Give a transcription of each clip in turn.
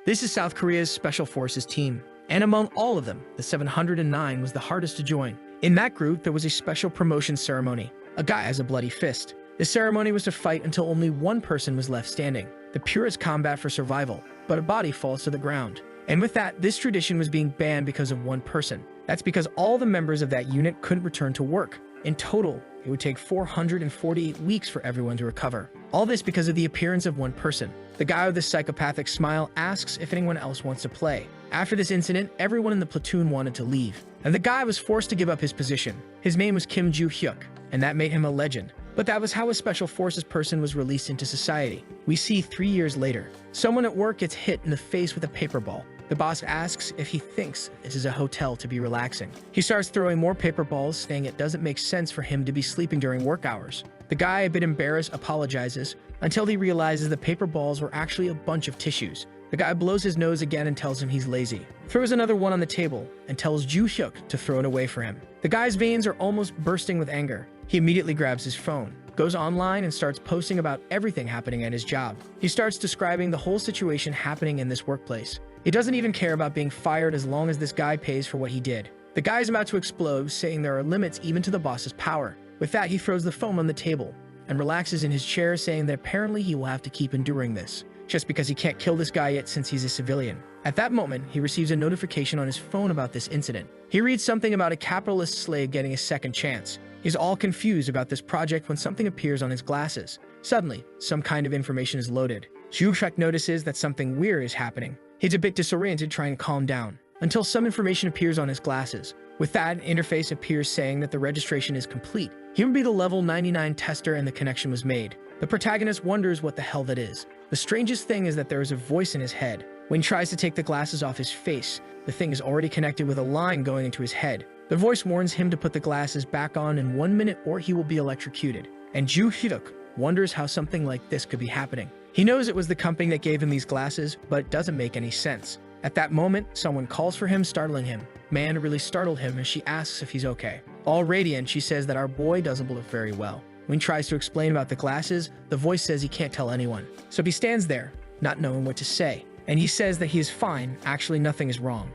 This is South Korea's Special Forces team, and among all of them, the 709 was the hardest to join. In that group, there was a special promotion ceremony. A guy has a bloody fist. The ceremony was to fight until only one person was left standing, the purest combat for survival, but a body falls to the ground. And with that, this tradition was being banned because of one person. That's because all the members of that unit couldn't return to work. In total, it would take 448 weeks for everyone to recover. All this because of the appearance of one person. The guy with the psychopathic smile asks if anyone else wants to play. After this incident, everyone in the platoon wanted to leave, and the guy was forced to give up his position. His name was Kim Joo-hyuk, and that made him a legend. But that was how a special forces person was released into society. We see 3 years later, someone at work gets hit in the face with a paper ball. The boss asks if he thinks this is a hotel to be relaxing. He starts throwing more paper balls, saying it doesn't make sense for him to be sleeping during work hours. The guy, a bit embarrassed, apologizes until he realizes the paper balls were actually a bunch of tissues. The guy blows his nose again and tells him he's lazy, throws another one on the table, and tells Joo-hyuk to throw it away for him. The guy's veins are almost bursting with anger. He immediately grabs his phone, goes online, and starts posting about everything happening at his job. He starts describing the whole situation happening in this workplace. He doesn't even care about being fired as long as this guy pays for what he did. The guy's about to explode, saying there are limits even to the boss's power. With that, he throws the phone on the table and relaxes in his chair, saying that apparently he will have to keep enduring this, just because he can't kill this guy yet since he's a civilian. At that moment, he receives a notification on his phone about this incident. He reads something about a capitalist slave getting a second chance. He's all confused about this project when something appears on his glasses. Suddenly, some kind of information is loaded. Joo-hyuk notices that something weird is happening. He's a bit disoriented, trying to calm down, until some information appears on his glasses. With that, an interface appears saying that the registration is complete. He would be the level 99 tester and the connection was made. The protagonist wonders what the hell that is. The strangest thing is that there is a voice in his head. When he tries to take the glasses off his face, the thing is already connected with a line going into his head. The voice warns him to put the glasses back on in 1 minute or he will be electrocuted. And Joo-hyuk wonders how something like this could be happening. He knows it was the company that gave him these glasses, but it doesn't make any sense. At that moment, someone calls for him, startling him. Man really startled him as she asks if he's okay. All radiant, she says that our boy doesn't look very well. When he tries to explain about the glasses, the voice says he can't tell anyone. So he stands there, not knowing what to say. And he says that he is fine, actually nothing is wrong.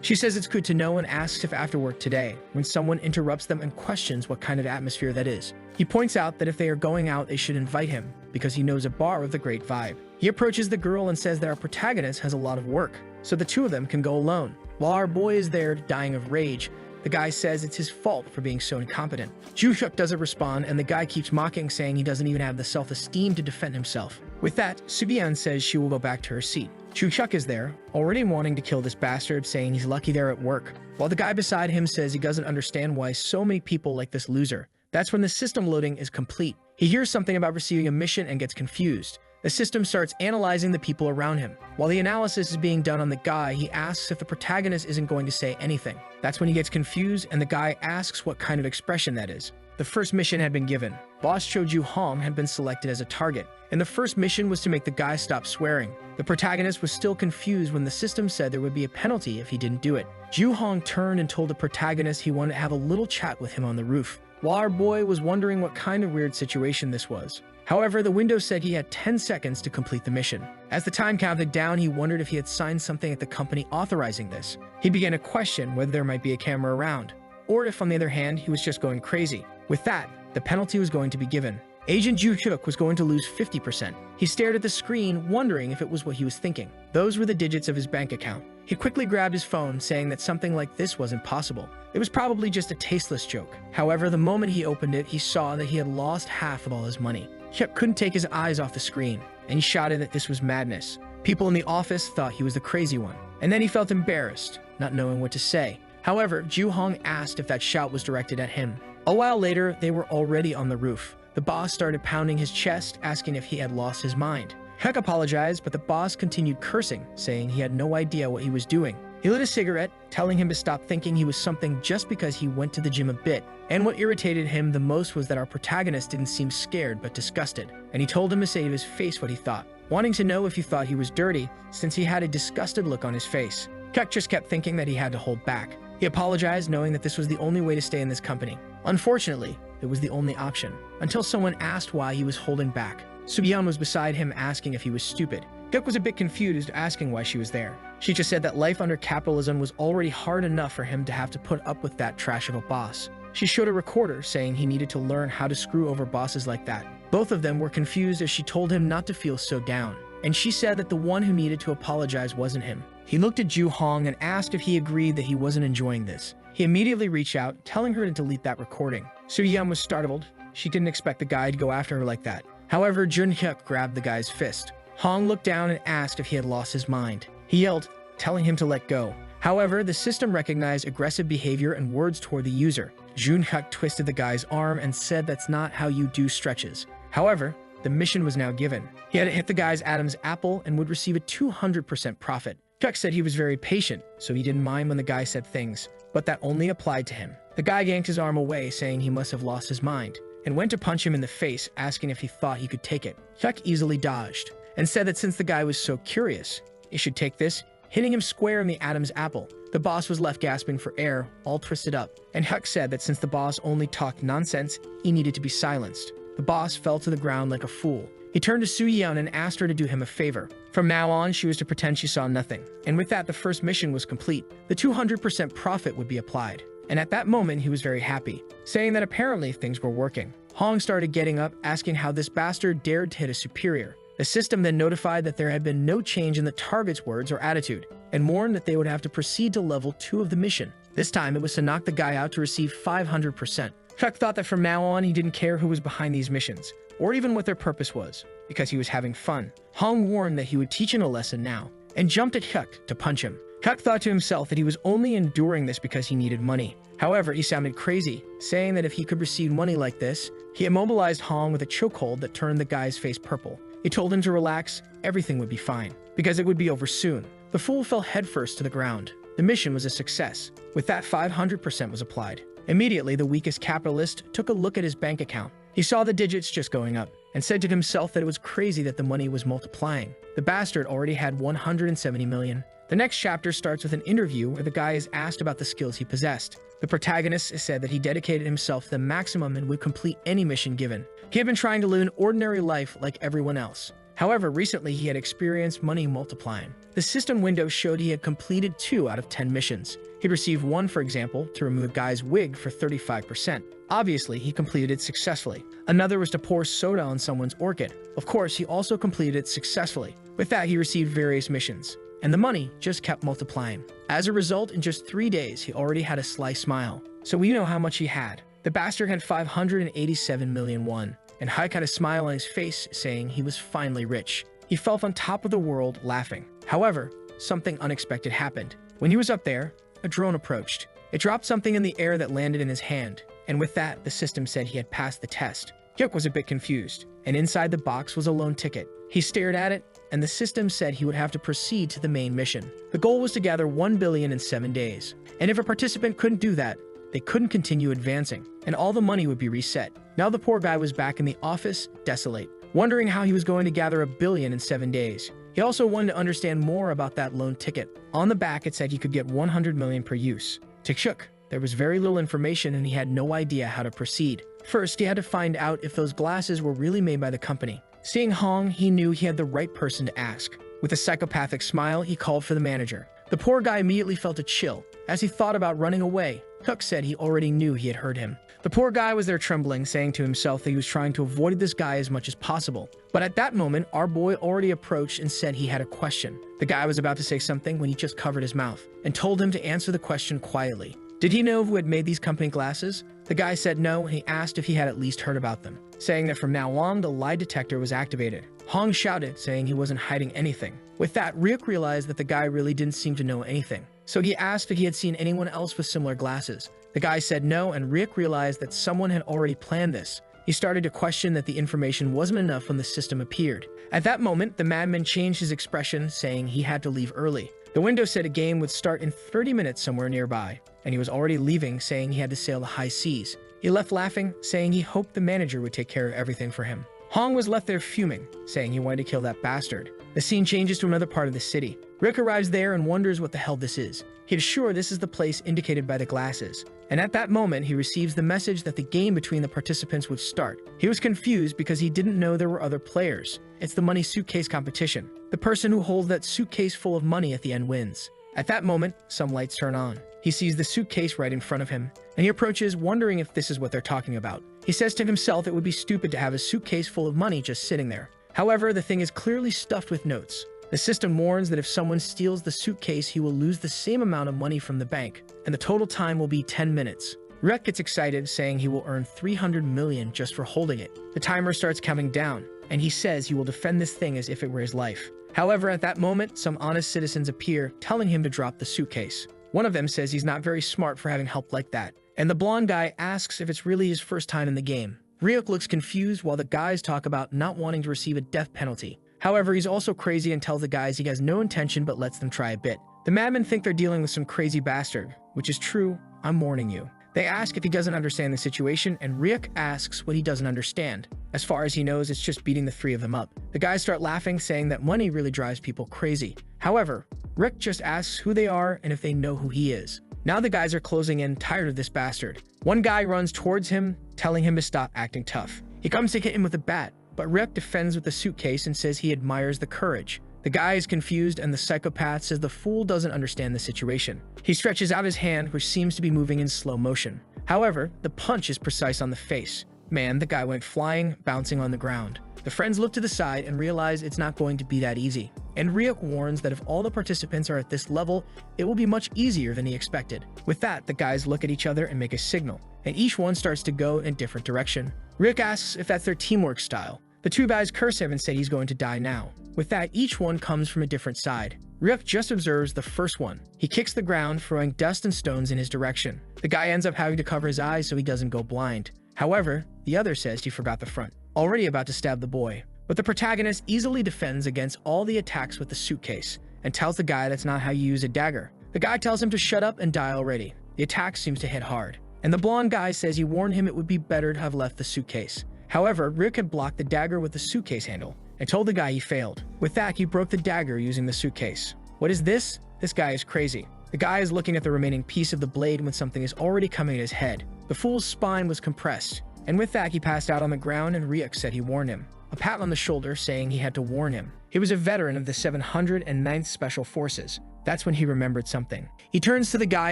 She says it's good to know and asks if after work today, when someone interrupts them and questions what kind of atmosphere that is. He points out that if they are going out, they should invite him, because he knows a bar with a great vibe. He approaches the girl and says that our protagonist has a lot of work, so the two of them can go alone. While our boy is there dying of rage, the guy says it's his fault for being so incompetent. Joo-hyuk doesn't respond, and the guy keeps mocking, saying he doesn't even have the self-esteem to defend himself. With that, Subian says she will go back to her seat. Joo-hyuk is there, already wanting to kill this bastard, saying he's lucky they're at work, while the guy beside him says he doesn't understand why so many people like this loser. That's when the system loading is complete. He hears something about receiving a mission and gets confused. The system starts analyzing the people around him. While the analysis is being done on the guy, he asks if the protagonist isn't going to say anything. That's when he gets confused, and the guy asks what kind of expression that is. The first mission had been given. Boss Cho Joo-hong had been selected as a target, and the first mission was to make the guy stop swearing. The protagonist was still confused when the system said there would be a penalty if he didn't do it. Joo-hong turned and told the protagonist he wanted to have a little chat with him on the roof, while our boy was wondering what kind of weird situation this was. However, the window said he had 10 seconds to complete the mission. As the time counted down, he wondered if he had signed something at the company authorizing this. He began to question whether there might be a camera around, or if, on the other hand, he was just going crazy. With that, the penalty was going to be given. Agent Joo-hyuk was going to lose 50%. He stared at the screen, wondering if it was what he was thinking. Those were the digits of his bank account. He quickly grabbed his phone, saying that something like this wasn't possible. It was probably just a tasteless joke. However, the moment he opened it, he saw that he had lost half of all his money. Hyuk couldn't take his eyes off the screen, and he shouted that this was madness. People in the office thought he was the crazy one. And then he felt embarrassed, not knowing what to say. However, Joo-hong asked if that shout was directed at him. A while later, they were already on the roof. The boss started pounding his chest, asking if he had lost his mind. Hyuk apologized, but the boss continued cursing, saying he had no idea what he was doing. He lit a cigarette, telling him to stop thinking he was something just because he went to the gym a bit. And what irritated him the most was that our protagonist didn't seem scared but disgusted, and he told him to say to his face what he thought, wanting to know if he thought he was dirty, since he had a disgusted look on his face. Hyuk just kept thinking that he had to hold back. He apologized, knowing that this was the only way to stay in this company. Unfortunately, it was the only option, until someone asked why he was holding back. Subion was beside him, asking if he was stupid. Hyuk was a bit confused, asking why she was there. She just said that life under capitalism was already hard enough for him to have to put up with that trash of a boss. She showed a recorder saying he needed to learn how to screw over bosses like that. Both of them were confused as she told him not to feel so down, and she said that the one who needed to apologize wasn't him. He looked at Ju Hong and asked if he agreed that he wasn't enjoying this. He immediately reached out, telling her to delete that recording. Soo-yeon was startled. She didn't expect the guy to go after her like that. However, Jun-hyuk grabbed the guy's fist. Hong looked down and asked if he had lost his mind. He yelled, telling him to let go. However, the system recognized aggressive behavior and words toward the user. Jun-hyuk twisted the guy's arm and said that's not how you do stretches. However, the mission was now given. He had to hit the guy's Adam's apple and would receive a 200% profit. Hyuk said he was very patient, so he didn't mind when the guy said things, but that only applied to him. The guy yanked his arm away, saying he must have lost his mind, and went to punch him in the face, asking if he thought he could take it. Hyuk easily dodged, and said that since the guy was so curious, he should take this, hitting him square in the Adam's apple. The boss was left gasping for air, all twisted up, and Hyuk said that since the boss only talked nonsense, he needed to be silenced. The boss fell to the ground like a fool. He turned to Soo-yeon and asked her to do him a favor. From now on, she was to pretend she saw nothing. And with that, the first mission was complete. The 200% profit would be applied. And at that moment, he was very happy, saying that apparently things were working. Hong started getting up, asking how this bastard dared to hit a superior. The system then notified that there had been no change in the target's words or attitude, and warned that they would have to proceed to level 2 of the mission. This time, it was to knock the guy out to receive 500%. Hyuk thought that from now on, he didn't care who was behind these missions, or even what their purpose was, because he was having fun. Hong warned that he would teach him a lesson now, and jumped at Hyuk to punch him. Hyuk thought to himself that he was only enduring this because he needed money. However, he sounded crazy, saying that if he could receive money like this, he immobilized Hong with a chokehold that turned the guy's face purple. He told him to relax, everything would be fine, because it would be over soon. The fool fell headfirst to the ground. The mission was a success. With that, 500% was applied. Immediately, the weakest capitalist took a look at his bank account. He saw the digits just going up, and said to himself that it was crazy that the money was multiplying. The bastard already had 170 million. The next chapter starts with an interview where the guy is asked about the skills he possessed. The protagonist said that he dedicated himself to the maximum and would complete any mission given. He had been trying to live an ordinary life like everyone else. However, recently he had experienced money multiplying. The system window showed he had completed 2 out of 10 missions. He'd received one, for example, to remove a guy's wig for 35%. Obviously, he completed it successfully. Another was to pour soda on someone's orchid. Of course, he also completed it successfully. With that, he received various missions, and the money just kept multiplying. As a result, in just 3 days, he already had a sly smile. So we know how much he had. The bastard had 587 million won, and Hyuk had a smile on his face, saying he was finally rich. He felt on top of the world, laughing. However, something unexpected happened. When he was up there, a drone approached. It dropped something in the air that landed in his hand, and with that, the system said he had passed the test. Hyuk was a bit confused, and inside the box was a loan ticket. He stared at it, and the system said he would have to proceed to the main mission. The goal was to gather 1 billion in 7 days, and if a participant couldn't do that, they couldn't continue advancing, and all the money would be reset. Now the poor guy was back in the office, desolate, wondering how he was going to gather 1 billion in 7 days. He also wanted to understand more about that loan ticket. On the back, it said he could get 100 million per use. To Hyuk, there was very little information and he had no idea how to proceed. First, he had to find out if those glasses were really made by the company. Seeing Hong, he knew he had the right person to ask. With a psychopathic smile, he called for the manager. The poor guy immediately felt a chill. As he thought about running away, Hyuk said he already knew he had heard him. The poor guy was there trembling, saying to himself that he was trying to avoid this guy as much as possible. But at that moment, our boy already approached and said he had a question. The guy was about to say something when he just covered his mouth and told him to answer the question quietly. Did he know who had made these company glasses? The guy said no, and he asked if he had at least heard about them, saying that from now on, the lie detector was activated. Hong shouted, saying he wasn't hiding anything. With that, Ryuk realized that the guy really didn't seem to know anything. So he asked if he had seen anyone else with similar glasses. The guy said no, and Ryuk realized that someone had already planned this. He started to question that the information wasn't enough when the system appeared. At that moment, the madman changed his expression, saying he had to leave early. The window said a game would start in 30 minutes somewhere nearby, and he was already leaving, saying he had to sail the high seas. He left laughing, saying he hoped the manager would take care of everything for him. Hong was left there fuming, saying he wanted to kill that bastard. The scene changes to another part of the city. Rick arrives there and wonders what the hell this is. He is sure this is the place indicated by the glasses. And at that moment, he receives the message that the game between the participants would start. He was confused because he didn't know there were other players. It's the money suitcase competition. The person who holds that suitcase full of money at the end wins. At that moment, some lights turn on. He sees the suitcase right in front of him, and he approaches, wondering if this is what they're talking about. He says to himself it would be stupid to have a suitcase full of money just sitting there. However, the thing is clearly stuffed with notes. The system warns that if someone steals the suitcase, he will lose the same amount of money from the bank, and the total time will be 10 minutes. Rick gets excited, saying he will earn 300 million just for holding it. The timer starts counting down, and he says he will defend this thing as if it were his life. However, at that moment, some honest citizens appear, telling him to drop the suitcase. One of them says he's not very smart for having help like that, and the blonde guy asks if it's really his first time in the game. Ryuk looks confused while the guys talk about not wanting to receive a death penalty. However, he's also crazy and tells the guys he has no intention but lets them try a bit. The madmen think they're dealing with some crazy bastard, which is true, I'm warning you. They ask if he doesn't understand the situation, and Ryuk asks what he doesn't understand. As far as he knows, it's just beating the three of them up. The guys start laughing, saying that money really drives people crazy. However, Rick just asks who they are and if they know who he is. Now the guys are closing in, tired of this bastard. One guy runs towards him, telling him to stop acting tough. He comes to hit him with a bat, but Rick defends with the suitcase and says he admires the courage. The guy is confused, and the psychopath says the fool doesn't understand the situation. He stretches out his hand, which seems to be moving in slow motion. However, the punch is precise on the face. Man, the guy went flying, bouncing on the ground. The friends look to the side and realize it's not going to be that easy. And Ryuk warns that if all the participants are at this level, it will be much easier than he expected. With that, the guys look at each other and make a signal, and each one starts to go in a different direction. Ryuk asks if that's their teamwork style. The two guys curse him and say he's going to die now. With that, each one comes from a different side. Ryuk just observes the first one. He kicks the ground, throwing dust and stones in his direction. The guy ends up having to cover his eyes so he doesn't go blind. However, the other says he forgot the front, already about to stab the boy. But the protagonist easily defends against all the attacks with the suitcase, and tells the guy that's not how you use a dagger. The guy tells him to shut up and die already. The attack seems to hit hard, and the blonde guy says he warned him it would be better to have left the suitcase. However, Rick had blocked the dagger with the suitcase handle, and told the guy he failed. With that, he broke the dagger using the suitcase. What is this? This guy is crazy. The guy is looking at the remaining piece of the blade when something is already coming at his head. The fool's spine was compressed, and with that, he passed out on the ground, and Ryuk said he warned him. A pat on the shoulder, saying he had to warn him. He was a veteran of the 709th Special Forces. That's when he remembered something. He turns to the guy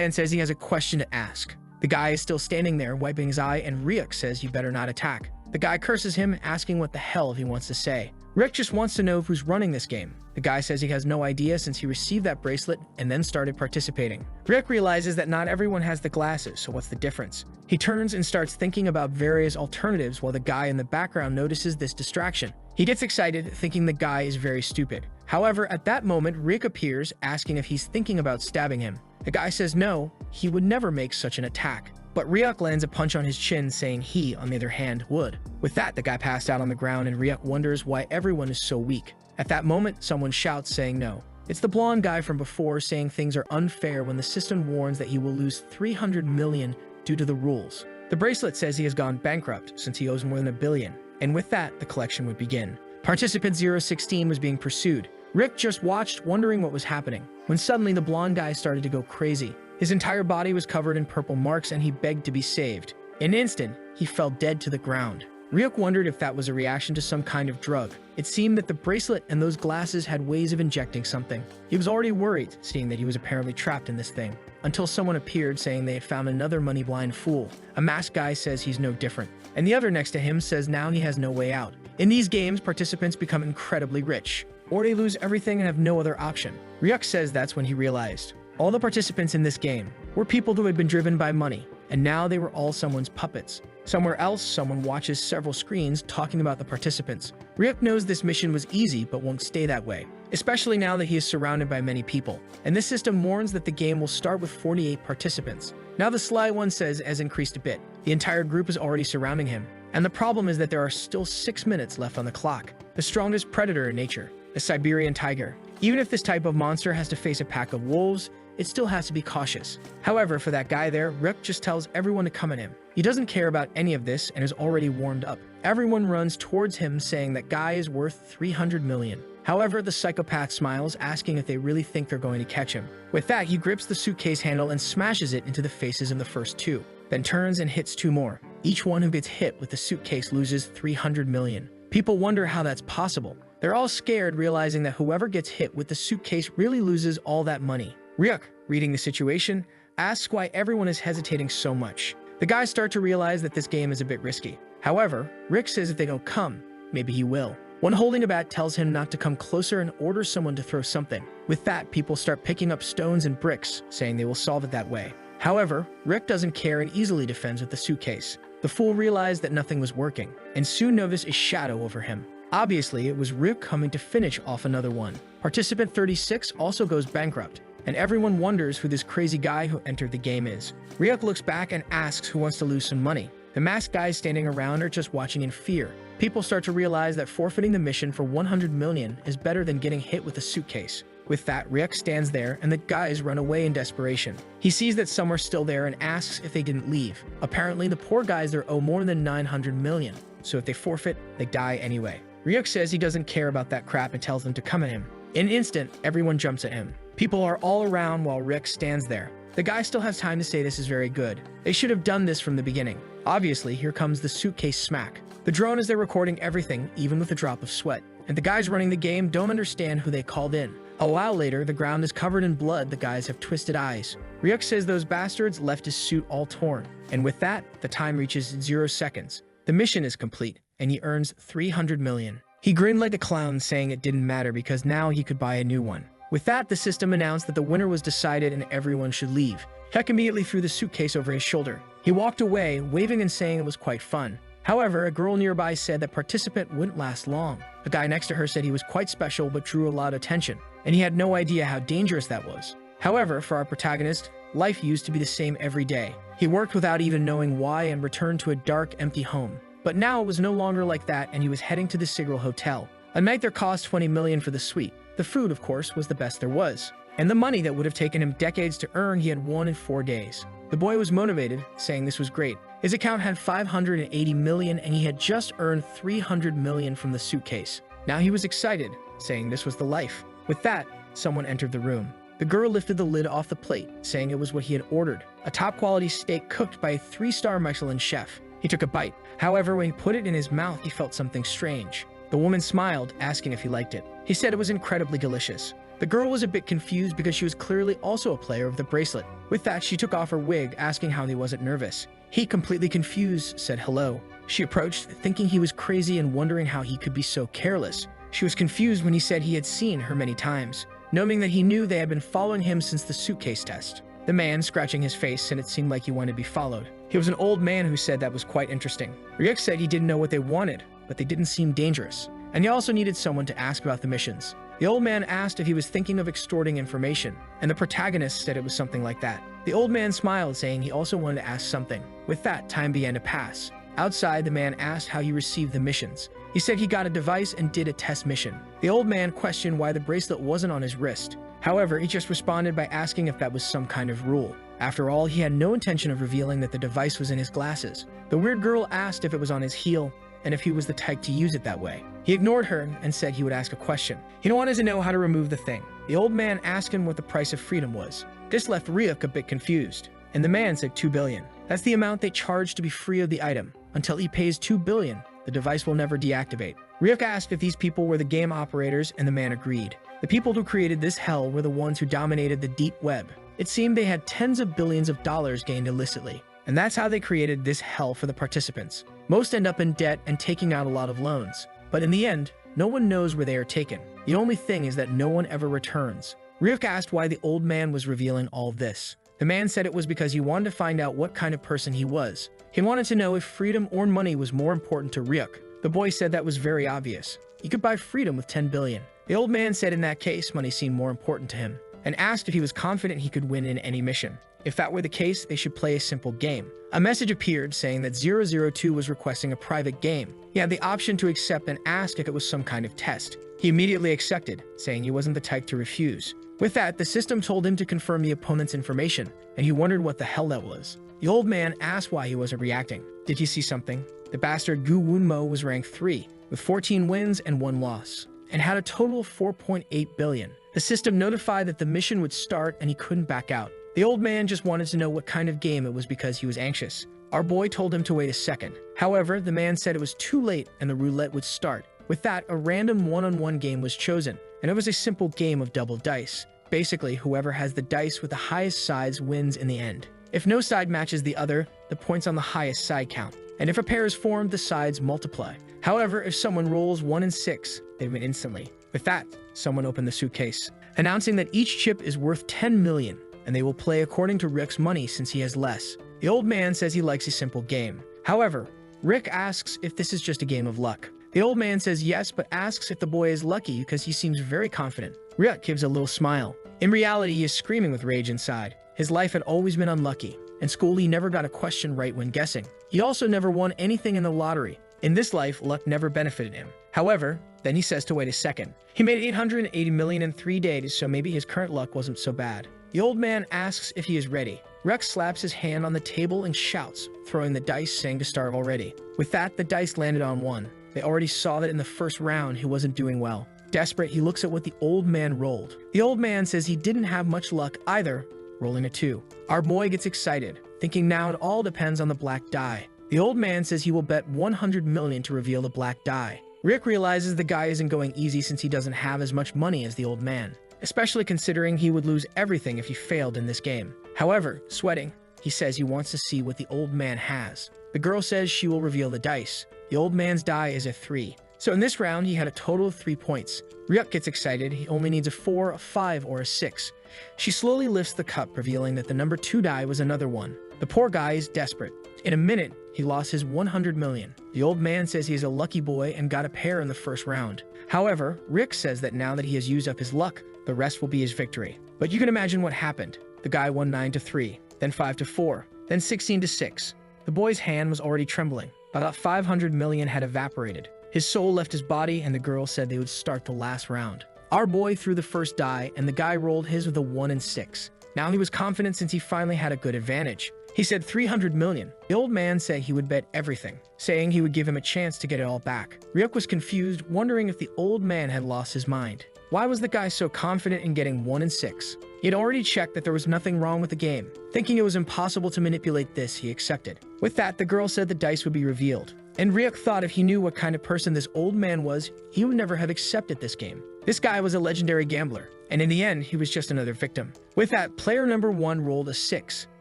and says he has a question to ask. The guy is still standing there, wiping his eye, and Ryuk says you better not attack. The guy curses him, asking what the hell he wants to say. Rick just wants to know who's running this game. The guy says he has no idea since he received that bracelet and then started participating. Rick realizes that not everyone has the glasses, so what's the difference? He turns and starts thinking about various alternatives while the guy in the background notices this distraction. He gets excited, thinking the guy is very stupid. However, at that moment, Rick appears, asking if he's thinking about stabbing him. The guy says no, he would never make such an attack. But Ryuk lands a punch on his chin, saying he, on the other hand, would. With that, the guy passed out on the ground, and Ryuk wonders why everyone is so weak. At that moment, someone shouts, saying no. It's the blonde guy from before, saying things are unfair when the system warns that he will lose 300 million due to the rules. The bracelet says he has gone bankrupt since he owes more than $1 billion, and with that, the collection would begin. Participant 016 was being pursued. Rick just watched, wondering what was happening, when suddenly the blonde guy started to go crazy. His entire body was covered in purple marks, and he begged to be saved. In an instant, he fell dead to the ground. Ryuk wondered if that was a reaction to some kind of drug. It seemed that the bracelet and those glasses had ways of injecting something. He was already worried, seeing that he was apparently trapped in this thing, until someone appeared, saying they had found another money-blind fool. A masked guy says he's no different, and the other next to him says now he has no way out. In these games, participants become incredibly rich, or they lose everything and have no other option. Ryuk says that's when he realized. All the participants in this game were people who had been driven by money, and now they were all someone's puppets. Somewhere else, someone watches several screens talking about the participants. Ryuk knows this mission was easy but won't stay that way, especially now that he is surrounded by many people. And this system warns that the game will start with 48 participants. Now the sly one says has increased a bit. The entire group is already surrounding him. And the problem is that there are still 6 minutes left on the clock. The strongest predator in nature, the Siberian tiger. Even if this type of monster has to face a pack of wolves, it still has to be cautious. However, for that guy there, Ryuk just tells everyone to come at him. He doesn't care about any of this and is already warmed up. Everyone runs towards him, saying that guy is worth 300 million. However, the psychopath smiles, asking if they really think they're going to catch him. With that, he grips the suitcase handle and smashes it into the faces of the first two, then turns and hits two more. Each one who gets hit with the suitcase loses 300 million. People wonder how that's possible. They're all scared, realizing that whoever gets hit with the suitcase really loses all that money. Ryuk, reading the situation, asks why everyone is hesitating so much. The guys start to realize that this game is a bit risky. However, Rick says if they don't come, maybe he will. One holding a bat tells him not to come closer and orders someone to throw something. With that, people start picking up stones and bricks, saying they will solve it that way. However, Rick doesn't care and easily defends with the suitcase. The fool realized that nothing was working, and soon noticed a shadow over him. Obviously, it was Rick coming to finish off another one. Participant 36 also goes bankrupt, and everyone wonders who this crazy guy who entered the game is. Ryuk looks back and asks who wants to lose some money. The masked guys standing around are just watching in fear. People start to realize that forfeiting the mission for 100 million is better than getting hit with a suitcase. With that, Ryuk stands there and the guys run away in desperation. He sees that some are still there and asks if they didn't leave. Apparently, the poor guys there owe more than 900 million, so if they forfeit, they die anyway. Ryuk says he doesn't care about that crap and tells them to come at him. In an instant, everyone jumps at him. People are all around while Ryuk stands there. The guy still has time to say this is very good. They should have done this from the beginning. Obviously, here comes the suitcase smack. The drone is there recording everything, even with a drop of sweat. And the guys running the game don't understand who they called in. A while later, the ground is covered in blood. The guys have twisted eyes. Ryuk says those bastards left his suit all torn. And with that, the time reaches 0 seconds. The mission is complete, and he earns 300 million. He grinned like a clown, saying it didn't matter because now he could buy a new one. With that, the system announced that the winner was decided and everyone should leave. Heck immediately threw the suitcase over his shoulder. He walked away, waving and saying it was quite fun. However, a girl nearby said that participant wouldn't last long. The guy next to her said he was quite special but drew a lot of attention, and he had no idea how dangerous that was. However, for our protagonist, life used to be the same every day. He worked without even knowing why and returned to a dark, empty home. But now it was no longer like that, and he was heading to the Sigil Hotel. A night there cost 20 million for the suite. The food, of course, was the best there was. And the money that would have taken him decades to earn, he had won in 4 days. The boy was motivated, saying this was great. His account had 580 million, and he had just earned 300 million from the suitcase. Now he was excited, saying this was the life. With that, someone entered the room. The girl lifted the lid off the plate, saying it was what he had ordered, a top-quality steak cooked by a 3-star Michelin chef. He took a bite. However, when he put it in his mouth, he felt something strange. The woman smiled, asking if he liked it. He said it was incredibly delicious. The girl was a bit confused because she was clearly also a player of the bracelet. With that, she took off her wig, asking how he wasn't nervous. He, completely confused, said hello. She approached, thinking he was crazy and wondering how he could be so careless. She was confused when he said he had seen her many times, knowing that he knew they had been following him since the suitcase test. The man, scratching his face, said it seemed like he wanted to be followed. He was an old man who said that was quite interesting. Ryuk said he didn't know what they wanted, but they didn't seem dangerous. And he also needed someone to ask about the missions. The old man asked if he was thinking of extorting information, and the protagonist said it was something like that. The old man smiled, saying he also wanted to ask something. With that, time began to pass. Outside, the man asked how he received the missions. He said he got a device and did a test mission. The old man questioned why the bracelet wasn't on his wrist. However, he just responded by asking if that was some kind of rule. After all, he had no intention of revealing that the device was in his glasses. The weird girl asked if it was on his heel, and if he was the type to use it that way. He ignored her and said he would ask a question. He wanted to know how to remove the thing. The old man asked him what the price of freedom was. This left Ryuk a bit confused, and the man said 2 billion. That's the amount they charge to be free of the item. Until he pays 2 billion, the device will never deactivate. Ryuk asked if these people were the game operators, and the man agreed. The people who created this hell were the ones who dominated the deep web. It seemed they had tens of billions of dollars gained illicitly, and that's how they created this hell for the participants. Most end up in debt and taking out a lot of loans. But in the end, no one knows where they are taken. The only thing is that no one ever returns. Ryuk asked why the old man was revealing all this. The man said it was because he wanted to find out what kind of person he was. He wanted to know if freedom or money was more important to Ryuk. The boy said that was very obvious. He could buy freedom with 10 billion. The old man said in that case, money seemed more important to him, and asked if he was confident he could win in any mission. If that were the case, they should play a simple game. A message appeared saying that 002 was requesting a private game. He had the option to accept and ask if it was some kind of test. He immediately accepted, saying he wasn't the type to refuse. With that, the system told him to confirm the opponent's information, and he wondered what the hell that was. The old man asked why he wasn't reacting. Did he see something? The bastard Gu Wunmo was ranked 3, with 14 wins and 1 loss. and had a total of 4.8 billion. The system notified that the mission would start and he couldn't back out. The old man just wanted to know what kind of game it was because he was anxious. Our boy told him to wait a second. However, the man said it was too late and the roulette would start. With that, a random one-on-one game was chosen, and it was a simple game of double dice. Basically, whoever has the dice with the highest sides wins in the end. If no side matches the other, the points on the highest side count. And if a pair is formed, the sides multiply. However, if someone rolls 1 and 6, they win instantly. With that, someone opened the suitcase, announcing that each chip is worth 10 million, and they will play according to Rick's money since he has less. The old man says he likes a simple game. However, Rick asks if this is just a game of luck. The old man says yes, but asks if the boy is lucky because he seems very confident. Rick gives a little smile. In reality, he is screaming with rage inside. His life had always been unlucky. In school, he never got a question right when guessing. He also never won anything in the lottery. In this life, luck never benefited him. However, then he says to wait a second. He made 880 million in 3 days, so maybe his current luck wasn't so bad. The old man asks if he is ready. Rex slaps his hand on the table and shouts, throwing the dice, saying to start already. With that, the dice landed on 1. They already saw that in the first round he wasn't doing well. Desperate, he looks at what the old man rolled. The old man says he didn't have much luck either, rolling a 2. Our boy gets excited, thinking now it all depends on the black die. The old man says he will bet 100 million to reveal the black die. Rick realizes the guy isn't going easy since he doesn't have as much money as the old man, especially considering he would lose everything if he failed in this game. However, sweating, he says he wants to see what the old man has. The girl says she will reveal the dice. The old man's die is a 3. So in this round, he had a total of 3 points. Ryuk gets excited. He only needs a 4, a 5, or a 6. She slowly lifts the cup, revealing that the number 2 die was another 1. The poor guy is desperate. In a minute, he lost his 100 million. The old man says he is a lucky boy and got a pair in the first round. However, Rick says that now that he has used up his luck, the rest will be his victory. But you can imagine what happened. The guy won 9 to 3, then 5 to 4, then 16 to 6. The boy's hand was already trembling. About 500 million had evaporated. His soul left his body, and the girl said they would start the last round. Our boy threw the first die, and the guy rolled his with a 1 and 6. Now he was confident since he finally had a good advantage. He said 300 million. The old man said he would bet everything, saying he would give him a chance to get it all back. Ryuk was confused, wondering if the old man had lost his mind. Why was the guy so confident in getting 1 and 6? He had already checked that there was nothing wrong with the game. Thinking it was impossible to manipulate this, he accepted. With that, the girl said the dice would be revealed. And Ryuk thought if he knew what kind of person this old man was, he would never have accepted this game. This guy was a legendary gambler, and in the end, he was just another victim. With that, player number 1 rolled a 6,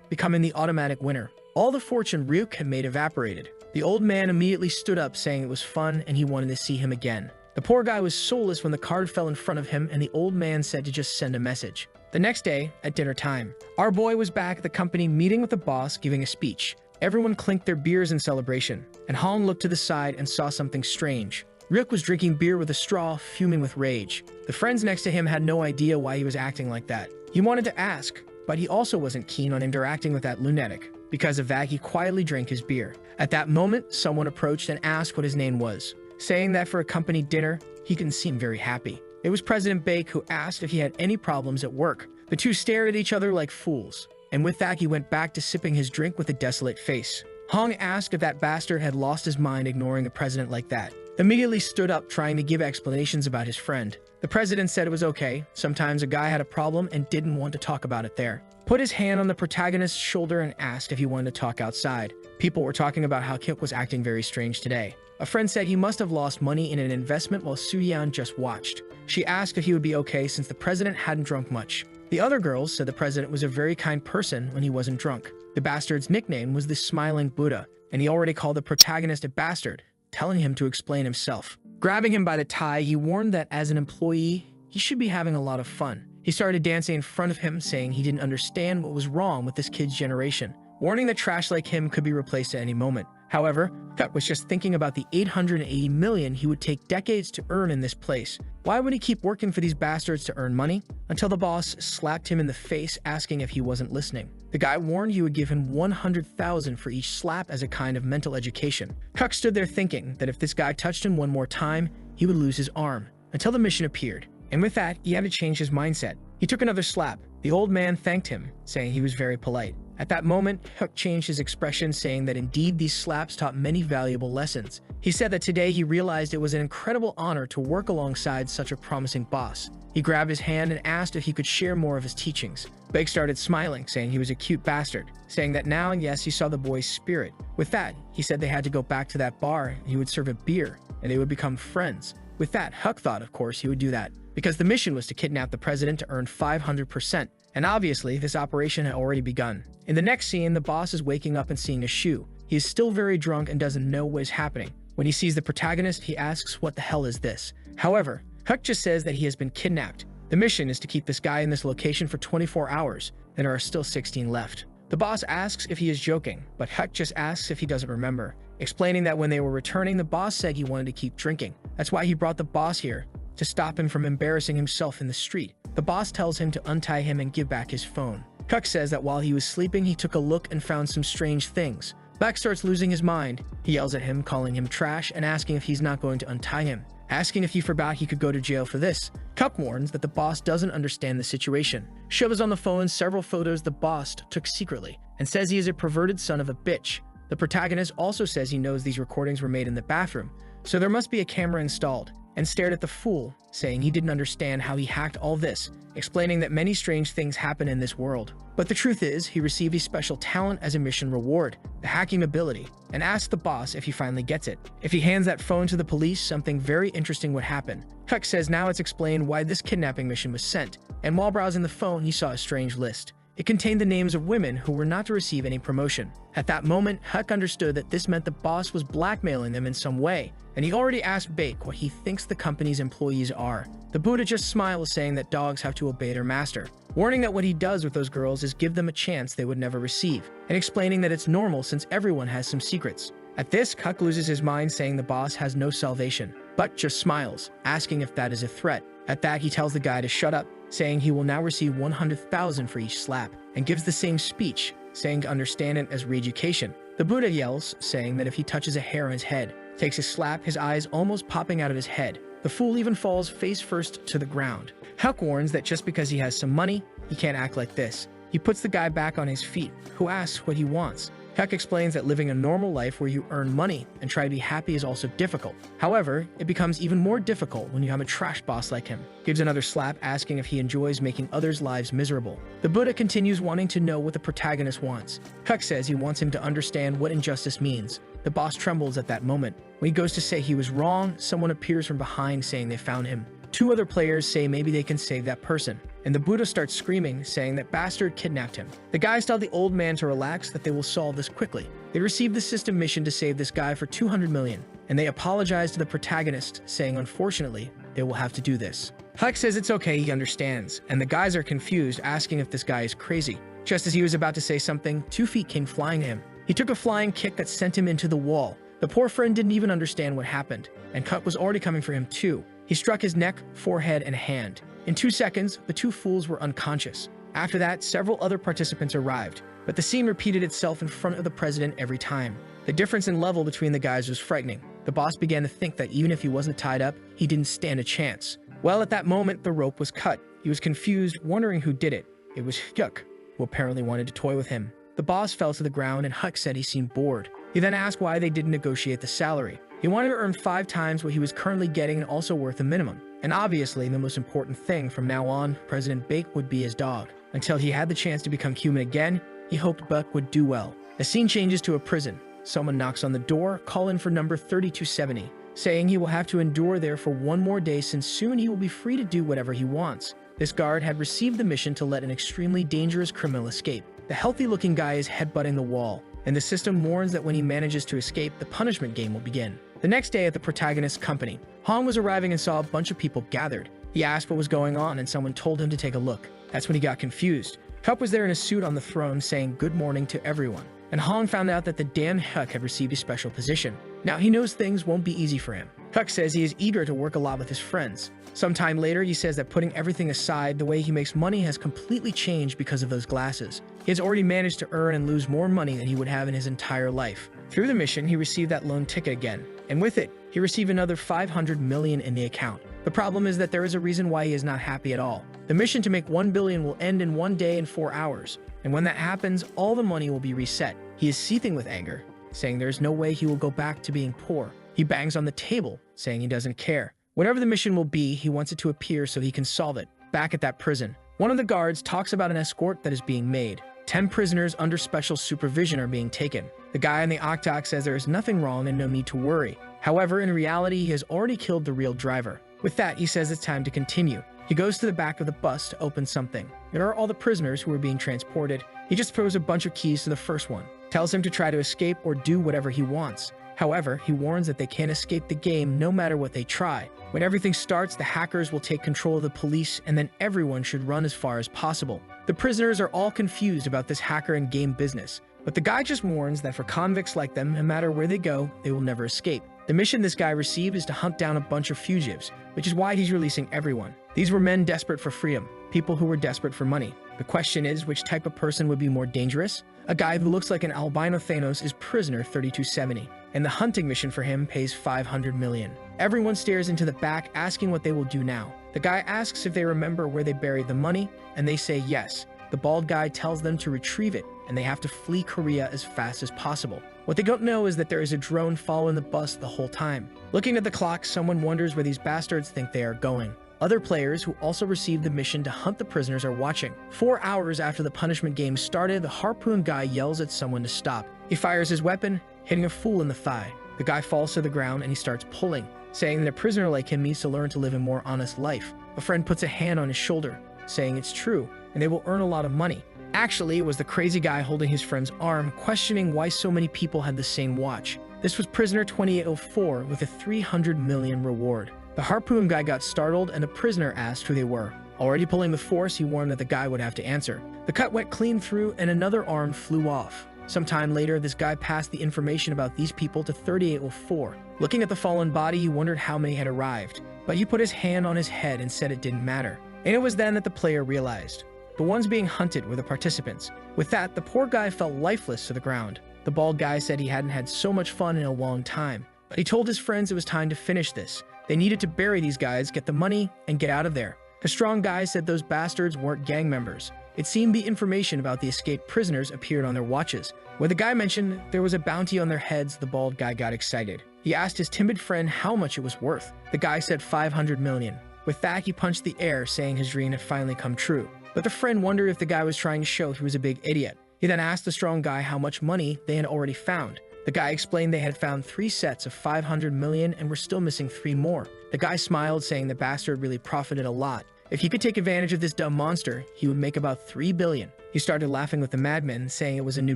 becoming the automatic winner. All the fortune Ryuk had made evaporated. The old man immediately stood up, saying it was fun and he wanted to see him again. The poor guy was soulless when the card fell in front of him, and the old man said to just send a message. The next day, at dinner time, our boy was back at the company meeting with the boss, giving a speech. Everyone clinked their beers in celebration, and Han looked to the side and saw something strange. Ryuk was drinking beer with a straw, fuming with rage. The friends next to him had no idea why he was acting like that. He wanted to ask, but he also wasn't keen on interacting with that lunatic. Because of that, he quietly drank his beer. At that moment, someone approached and asked what his name was, saying that for a company dinner, he didn't seem very happy. It was President Baek who asked if he had any problems at work. The two stared at each other like fools, and with that, he went back to sipping his drink with a desolate face. Hong asked if that bastard had lost his mind ignoring the president like that. Immediately stood up, trying to give explanations about his friend. The president said it was okay. Sometimes a guy had a problem and didn't want to talk about it there. Put his hand on the protagonist's shoulder and asked if he wanted to talk outside. People were talking about how Kip was acting very strange today. A friend said he must have lost money in an investment while Suyeon just watched. She asked if he would be okay since the president hadn't drunk much. The other girls said the president was a very kind person when he wasn't drunk. The bastard's nickname was the Smiling Buddha, and he already called the protagonist a bastard, telling him to explain himself. Grabbing him by the tie, he warned that as an employee, he should be having a lot of fun. He started dancing in front of him, saying he didn't understand what was wrong with this kid's generation, warning that trash like him could be replaced at any moment. However, Cut was just thinking about the 880 million he would take decades to earn in this place. Why would he keep working for these bastards to earn money? Until the boss slapped him in the face, asking if he wasn't listening. The guy warned he would give him 100,000 for each slap as a kind of mental education. Cuck stood there thinking that if this guy touched him one more time, he would lose his arm, until the mission appeared. And with that, he had to change his mindset. He took another slap. The old man thanked him, saying he was very polite. At that moment, Huck changed his expression, saying that indeed these slaps taught many valuable lessons. He said that today he realized it was an incredible honor to work alongside such a promising boss. He grabbed his hand and asked if he could share more of his teachings. Bake started smiling, saying he was a cute bastard, saying that now, yes, he saw the boy's spirit. With that, he said they had to go back to that bar, and he would serve a beer, and they would become friends. With that, Huck thought, of course, he would do that, because the mission was to kidnap the president to earn 500%. And obviously, this operation had already begun. In the next scene, the boss is waking up and seeing a shoe. He is still very drunk and doesn't know what is happening. When he sees the protagonist, he asks, "What the hell is this?" However, Huck just says that he has been kidnapped. The mission is to keep this guy in this location for 24 hours, and there are still 16 left. The boss asks if he is joking, but Huck just asks if he doesn't remember, explaining that when they were returning, the boss said he wanted to keep drinking. That's why he brought the boss here, to stop him from embarrassing himself in the street. The boss tells him to untie him and give back his phone. Huck says that while he was sleeping, he took a look and found some strange things. Buck starts losing his mind. He yells at him, calling him trash and asking if he's not going to untie him, asking if he forgot he could go to jail for this. Huck warns that the boss doesn't understand the situation, shows on the phone several photos the boss took secretly, and says he is a perverted son of a bitch. The protagonist also says he knows these recordings were made in the bathroom, so there must be a camera installed, and stared at the fool, saying he didn't understand how he hacked all this, explaining that many strange things happen in this world. But the truth is, he received a special talent as a mission reward, the hacking ability, and asks the boss if he finally gets it. If he hands that phone to the police, something very interesting would happen. Huck says now it's explained why this kidnapping mission was sent, and while browsing the phone, he saw a strange list. It contained the names of women who were not to receive any promotion. At that moment, Huck understood that this meant the boss was blackmailing them in some way, and he already asked Bake what he thinks the company's employees are. The Buddha just smiles, saying that dogs have to obey their master, warning that what he does with those girls is give them a chance they would never receive, and explaining that it's normal since everyone has some secrets. At this, Huck loses his mind, saying the boss has no salvation, but just smiles, asking if that is a threat. At that, he tells the guy to shut up, saying he will now receive 100,000 for each slap, and gives the same speech, saying to understand it as re-education. The Buddha yells, saying that if he touches a hair on his head, takes a slap, his eyes almost popping out of his head. The fool even falls face first to the ground. Huck warns that just because he has some money, he can't act like this. He puts the guy back on his feet, who asks what he wants. Huck explains that living a normal life where you earn money and try to be happy is also difficult. However, it becomes even more difficult when you have a trash boss like him. Gives another slap, asking if he enjoys making others' lives miserable. The Buddha continues wanting to know what the protagonist wants. Huck says he wants him to understand what injustice means. The boss trembles at that moment. When he goes to say he was wrong, someone appears from behind saying they found him. Two other players say maybe they can save that person, and the Buddha starts screaming, saying that bastard kidnapped him. The guys tell the old man to relax, that they will solve this quickly. They receive the system mission to save this guy for 200 million, and they apologize to the protagonist, saying unfortunately, they will have to do this. Huck says it's okay, he understands, and the guys are confused, asking if this guy is crazy. Just as he was about to say something, 2 feet came flying at him. He took a flying kick that sent him into the wall. The poor friend didn't even understand what happened, and Huck was already coming for him too. He struck his neck, forehead, and hand. In 2 seconds, the 2 fools were unconscious. After that, several other participants arrived, but the scene repeated itself in front of the president every time. The difference in level between the guys was frightening. The boss began to think that even if he wasn't tied up, he didn't stand a chance. Well, at that moment, the rope was cut. He was confused, wondering who did it. It was Huck, who apparently wanted to toy with him. The boss fell to the ground, and Huck said he seemed bored. He then asked why they didn't negotiate the salary. He wanted to earn 5 times what he was currently getting and also worth a minimum. And obviously, the most important thing from now on, President Bake would be his dog. Until he had the chance to become human again, he hoped Buck would do well. The scene changes to a prison. Someone knocks on the door, call in for number 3270, saying he will have to endure there for 1 more day since soon he will be free to do whatever he wants. This guard had received the mission to let an extremely dangerous criminal escape. The healthy-looking guy is headbutting the wall, and the system warns that when he manages to escape, the punishment game will begin. The next day at the protagonist's company, Han was arriving and saw a bunch of people gathered. He asked what was going on, and someone told him to take a look. That's when he got confused. Huck was there in a suit on the throne saying good morning to everyone, and Han found out that the damn Huck had received a special position. Now he knows things won't be easy for him. Huck says he is eager to work a lot with his friends. Sometime later, he says that putting everything aside, the way he makes money has completely changed because of those glasses. He has already managed to earn and lose more money than he would have in his entire life. Through the mission, he received that loan ticket again, and with it, he received another 500 million in the account. The problem is that there is a reason why he is not happy at all. The mission to make 1 billion will end in 1 day and 4 hours, and when that happens, all the money will be reset. He is seething with anger, saying there is no way he will go back to being poor. He bangs on the table, saying he doesn't care. Whatever the mission will be, he wants it to appear so he can solve it. Back at that prison, one of the guards talks about an escort that is being made. 10 prisoners under special supervision are being taken. The guy in the octagon says there is nothing wrong and no need to worry. However, in reality, he has already killed the real driver. With that, he says it's time to continue. He goes to the back of the bus to open something. There are all the prisoners who are being transported. He just throws a bunch of keys to the first one, tells him to try to escape or do whatever he wants. However, he warns that they can't escape the game no matter what they try. When everything starts, the hackers will take control of the police, and then everyone should run as far as possible. The prisoners are all confused about this hacker and game business, but the guy just warns that for convicts like them, no matter where they go, they will never escape. The mission this guy received is to hunt down a bunch of fugitives, which is why he's releasing everyone. These were men desperate for freedom, people who were desperate for money. The question is, which type of person would be more dangerous? A guy who looks like an albino Thanos is prisoner 3270, and the hunting mission for him pays 500 million. Everyone stares into the back, asking what they will do now. The guy asks if they remember where they buried the money, and they say yes. The bald guy tells them to retrieve it, and they have to flee Korea as fast as possible. What they don't know is that there is a drone following the bus the whole time. Looking at the clock, someone wonders where these bastards think they are going. Other players who also received the mission to hunt the prisoners are watching. 4 hours after the punishment game started, the harpoon guy yells at someone to stop. He fires his weapon, hitting a fool in the thigh. The guy falls to the ground and he starts pulling, saying that a prisoner like him needs to learn to live a more honest life. A friend puts a hand on his shoulder, saying it's true, and they will earn a lot of money. Actually, it was the crazy guy holding his friend's arm, questioning why so many people had the same watch. This was prisoner 2804 with a 300 million reward. The harpoon guy got startled and the prisoner asked who they were. Already pulling the force, he warned that the guy would have to answer. The cut went clean through and another arm flew off. Sometime later, this guy passed the information about these people to 3804. Looking at the fallen body, he wondered how many had arrived, but he put his hand on his head and said it didn't matter. And it was then that the player realized. The ones being hunted were the participants. With that, the poor guy fell lifeless to the ground. The bald guy said he hadn't had so much fun in a long time, but he told his friends it was time to finish this. They needed to bury these guys, get the money, and get out of there. The strong guy said those bastards weren't gang members. It seemed the information about the escaped prisoners appeared on their watches. When the guy mentioned there was a bounty on their heads, the bald guy got excited. He asked his timid friend how much it was worth. The guy said 500 million. With that, he punched the air, saying his dream had finally come true. But the friend wondered if the guy was trying to show he was a big idiot. He then asked the strong guy how much money they had already found. The guy explained they had found 3 sets of 500 million and were still missing 3 more. The guy smiled, saying the bastard really profited a lot. If he could take advantage of this dumb monster, he would make about 3 billion. He started laughing with the madmen, saying it was a new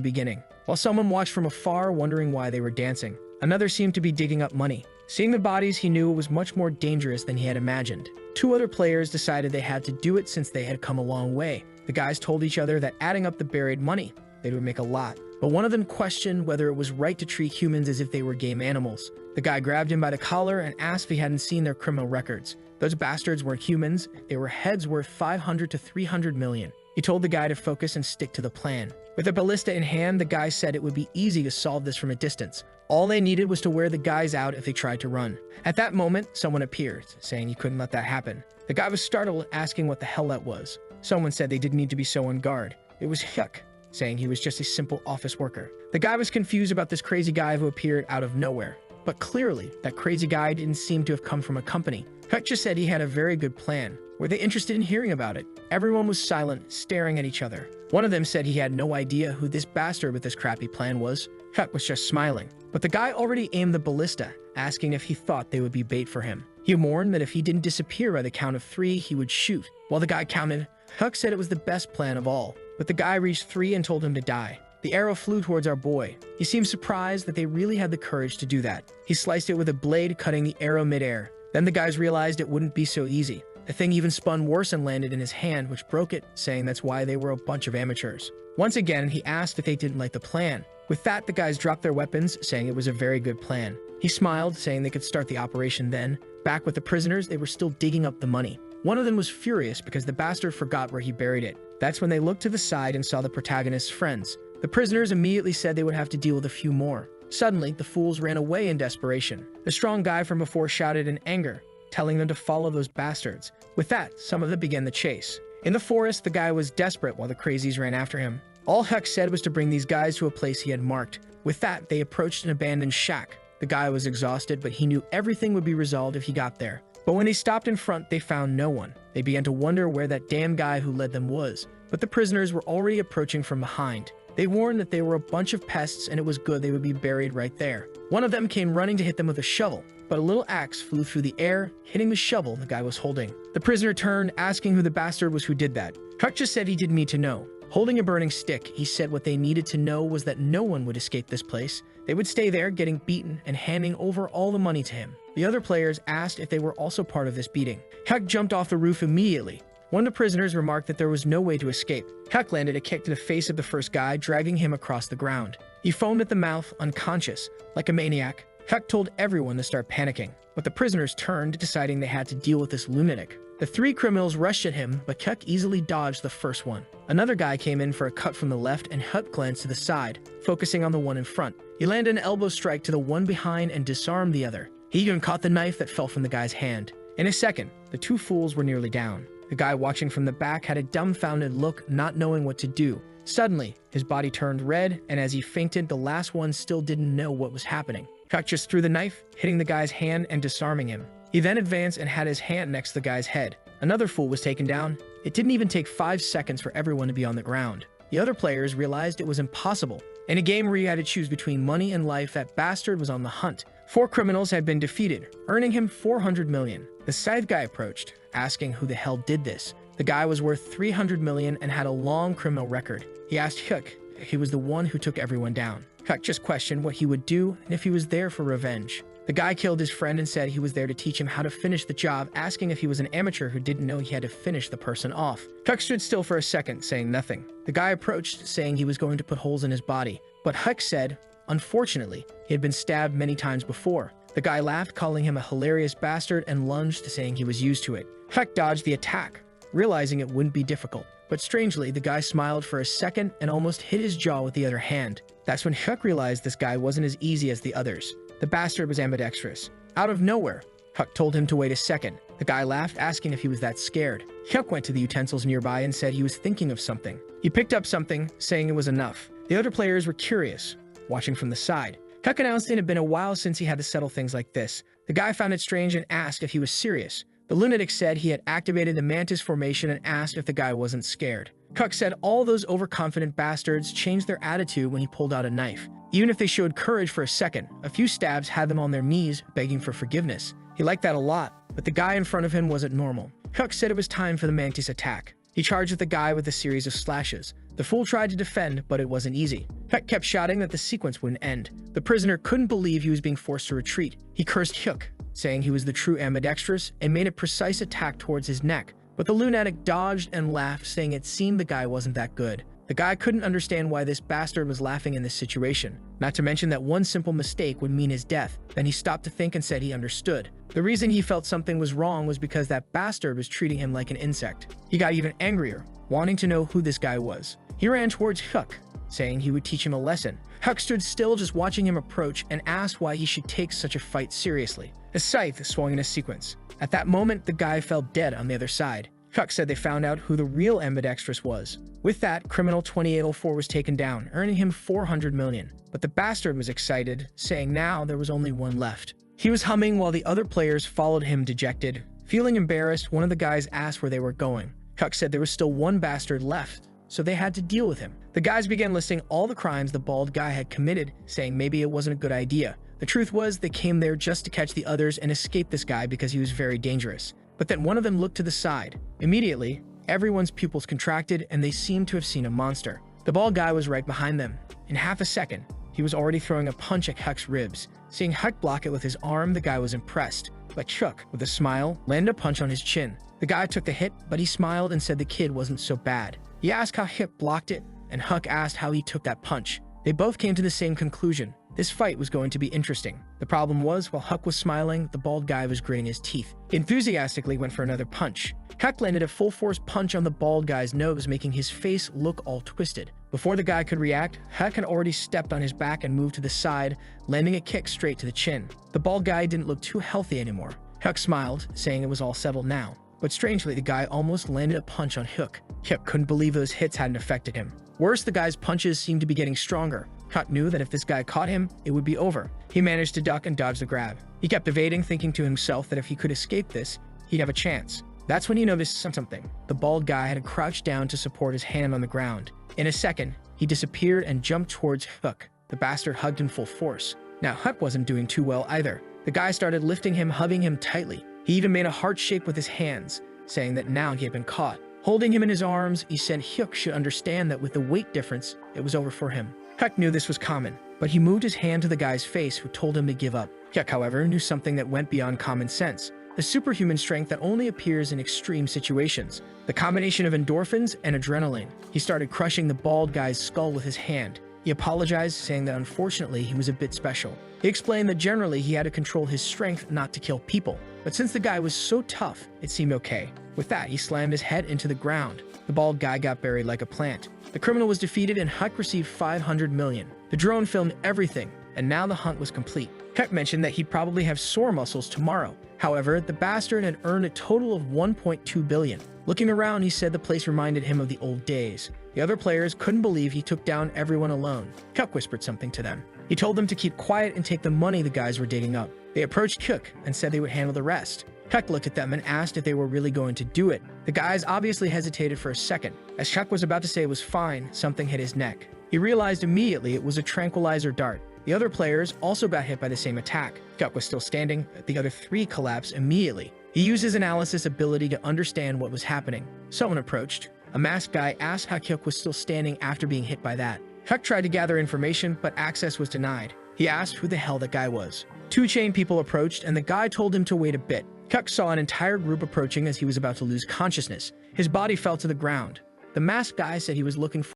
beginning. While someone watched from afar, wondering why they were dancing. Another seemed to be digging up money. Seeing the bodies, he knew it was much more dangerous than he had imagined. 2 other players decided they had to do it since they had come a long way. The guys told each other that adding up the buried money, they would make a lot. But one of them questioned whether it was right to treat humans as if they were game animals. The guy grabbed him by the collar and asked if he hadn't seen their criminal records. Those bastards weren't humans, they were heads worth 500 to 300 million. He told the guy to focus and stick to the plan. With a ballista in hand, the guy said it would be easy to solve this from a distance. All they needed was to wear the guys out if they tried to run. At that moment, someone appeared, saying he couldn't let that happen. The guy was startled, asking what the hell that was. Someone said they didn't need to be so on guard. It was Hyuk, saying he was just a simple office worker. The guy was confused about this crazy guy who appeared out of nowhere. But clearly, that crazy guy didn't seem to have come from a company. Hyuk just said he had a very good plan. Were they interested in hearing about it? Everyone was silent, staring at each other. One of them said he had no idea who this bastard with this crappy plan was. Hyuk was just smiling. But the guy already aimed the ballista, asking if he thought they would be bait for him. He warned that if he didn't disappear by the count of 3, he would shoot. While the guy counted, Hyuk said it was the best plan of all. But the guy reached 3 and told him to die. The arrow flew towards our boy. He seemed surprised that they really had the courage to do that. He sliced it with a blade, cutting the arrow midair. Then the guys realized it wouldn't be so easy. The thing even spun worse and landed in his hand, which broke it, saying that's why they were a bunch of amateurs. Once again, he asked if they didn't like the plan. With that, the guys dropped their weapons, saying it was a very good plan. He smiled, saying they could start the operation then. Back with the prisoners, they were still digging up the money. One of them was furious because the bastard forgot where he buried it. That's when they looked to the side and saw the protagonist's friends. The prisoners immediately said they would have to deal with a few more. Suddenly, the fools ran away in desperation. The strong guy from before shouted in anger, telling them to follow those bastards. With that, some of them began the chase. In the forest, the guy was desperate while the crazies ran after him. All Huck said was to bring these guys to a place he had marked. With that, they approached an abandoned shack. The guy was exhausted, but he knew everything would be resolved if he got there. But when they stopped in front, they found no one. They began to wonder where that damn guy who led them was. But the prisoners were already approaching from behind. They warned that they were a bunch of pests and it was good they would be buried right there. One of them came running to hit them with a shovel, but a little axe flew through the air, hitting the shovel the guy was holding. The prisoner turned, asking who the bastard was who did that. Huck just said he didn't need to know. Holding a burning stick, he said what they needed to know was that no one would escape this place. They would stay there, getting beaten and handing over all the money to him. The other players asked if they were also part of this beating. Huck jumped off the roof immediately. One of the prisoners remarked that there was no way to escape. Huck landed a kick to the face of the first guy, dragging him across the ground. He foamed at the mouth, unconscious, like a maniac. Huck told everyone to start panicking, but the prisoners turned, deciding they had to deal with this lunatic. The three criminals rushed at him, but Huck easily dodged the first one. Another guy came in for a cut from the left, and Huck glanced to the side, focusing on the one in front. He landed an elbow strike to the one behind and disarmed the other. He even caught the knife that fell from the guy's hand. In a second, the two fools were nearly down. The guy watching from the back had a dumbfounded look, not knowing what to do. Suddenly, his body turned red, and as he fainted, the last one still didn't know what was happening. Huck just threw the knife, hitting the guy's hand and disarming him. He then advanced and had his hand next to the guy's head. Another fool was taken down. It didn't even take 5 seconds for everyone to be on the ground. The other players realized it was impossible. In a game where you had to choose between money and life, that bastard was on the hunt. 4 criminals had been defeated, earning him 400 million. The scythe guy approached, asking who the hell did this. The guy was worth 300 million and had a long criminal record. He asked Huck if he was the one who took everyone down. Huck just questioned what he would do and if he was there for revenge. The guy killed his friend and said he was there to teach him how to finish the job, asking if he was an amateur who didn't know he had to finish the person off. Huck stood still for a second, saying nothing. The guy approached, saying he was going to put holes in his body. But Huck said, unfortunately, he had been stabbed many times before. The guy laughed, calling him a hilarious bastard, and lunged, saying he was used to it. Huck dodged the attack, realizing it wouldn't be difficult. But strangely, the guy smiled for a second and almost hit his jaw with the other hand. That's when Huck realized this guy wasn't as easy as the others. The bastard was ambidextrous. Out of nowhere, Huck told him to wait a second. The guy laughed, asking if he was that scared. Huck went to the utensils nearby and said he was thinking of something. He picked up something, saying it was enough. The other players were curious, watching from the side. Huck announced it had been a while since he had to settle things like this. The guy found it strange and asked if he was serious. The lunatic said he had activated the mantis formation and asked if the guy wasn't scared. Huck said all those overconfident bastards changed their attitude when he pulled out a knife. Even if they showed courage for a second, a few stabs had them on their knees, begging for forgiveness. He liked that a lot, but the guy in front of him wasn't normal. Huck said it was time for the mantis attack. He charged at the guy with a series of slashes. The fool tried to defend, but it wasn't easy. Huck kept shouting that the sequence wouldn't end. The prisoner couldn't believe he was being forced to retreat. He cursed Huck, saying he was the true ambidextrous, and made a precise attack towards his neck. But the lunatic dodged and laughed, saying it seemed the guy wasn't that good. The guy couldn't understand why this bastard was laughing in this situation, not to mention that one simple mistake would mean his death. Then he stopped to think and said he understood. The reason he felt something was wrong was because that bastard was treating him like an insect. He got even angrier, wanting to know who this guy was. He ran towards Huck, saying he would teach him a lesson. Huck stood still, just watching him approach, and asked why he should take such a fight seriously. A scythe swung in a sequence. At that moment, the guy fell dead on the other side. Huck said they found out who the real ambidextrous was. With that, criminal 2804 was taken down, earning him 400 million. But the bastard was excited, saying now there was only one left. He was humming while the other players followed him dejected. Feeling embarrassed, one of the guys asked where they were going. Huck said there was still one bastard left, so they had to deal with him. The guys began listing all the crimes the bald guy had committed, saying maybe it wasn't a good idea. The truth was they came there just to catch the others and escape this guy because he was very dangerous. But then one of them looked to the side. Immediately, everyone's pupils contracted and they seemed to have seen a monster. The bald guy was right behind them. In half a second, he was already throwing a punch at Huck's ribs. Seeing Huck block it with his arm, the guy was impressed. But Huck, with a smile, landed a punch on his chin. The guy took the hit, but he smiled and said the kid wasn't so bad. He asked how Huck blocked it, and Huck asked how he took that punch. They both came to the same conclusion. This fight was going to be interesting. The problem was, while Huck was smiling, the bald guy was gritting his teeth. He enthusiastically went for another punch. Huck landed a full-force punch on the bald guy's nose, making his face look all twisted. Before the guy could react, Huck had already stepped on his back and moved to the side, landing a kick straight to the chin. The bald guy didn't look too healthy anymore. Hyuk smiled, saying it was all settled now. But strangely, the guy almost landed a punch on Hyuk. Hyuk couldn't believe those hits hadn't affected him. Worse, the guy's punches seemed to be getting stronger. Hyuk knew that if this guy caught him, it would be over. He managed to duck and dodge the grab. He kept evading, thinking to himself that if he could escape this, he'd have a chance. That's when he noticed something. The bald guy had crouched down to support his hand on the ground. In a second, he disappeared and jumped towards Hyuk. The bastard hugged in full force. Now, Hyuk wasn't doing too well either. The guy started lifting him, hugging him tightly. He even made a heart shape with his hands, saying that now he had been caught. Holding him in his arms, he said Hyuk should understand that with the weight difference, it was over for him. Hyuk knew this was common, but he moved his hand to the guy's face, who told him to give up. Hyuk, however, knew something that went beyond common sense. The superhuman strength that only appears in extreme situations. The combination of endorphins and adrenaline. He started crushing the bald guy's skull with his hand. He apologized, saying that unfortunately he was a bit special. He explained that generally he had to control his strength not to kill people. But since the guy was so tough, it seemed okay. With that, he slammed his head into the ground. The bald guy got buried like a plant. The criminal was defeated and Hyuk received 500 million. The drone filmed everything, and now the hunt was complete. Hyuk mentioned that he'd probably have sore muscles tomorrow. However, the bastard had earned a total of 1.2 billion. Looking around, he said the place reminded him of the old days. The other players couldn't believe he took down everyone alone. Hyuk whispered something to them. He told them to keep quiet and take the money the guys were digging up. They approached Hyuk and said they would handle the rest. Hyuk looked at them and asked if they were really going to do it. The guys obviously hesitated for a second. As Hyuk was about to say it was fine, something hit his neck. He realized immediately it was a tranquilizer dart. The other players also got hit by the same attack. Hyuk was still standing, but the other three collapsed immediately. He used his analysis ability to understand what was happening. Someone approached. A masked guy asked how Hyuk was still standing after being hit by that. Hyuk tried to gather information, but access was denied. He asked who the hell that guy was. Two chain people approached, and the guy told him to wait a bit. Hyuk saw an entire group approaching as he was about to lose consciousness. His body fell to the ground. The masked guy said he was looking for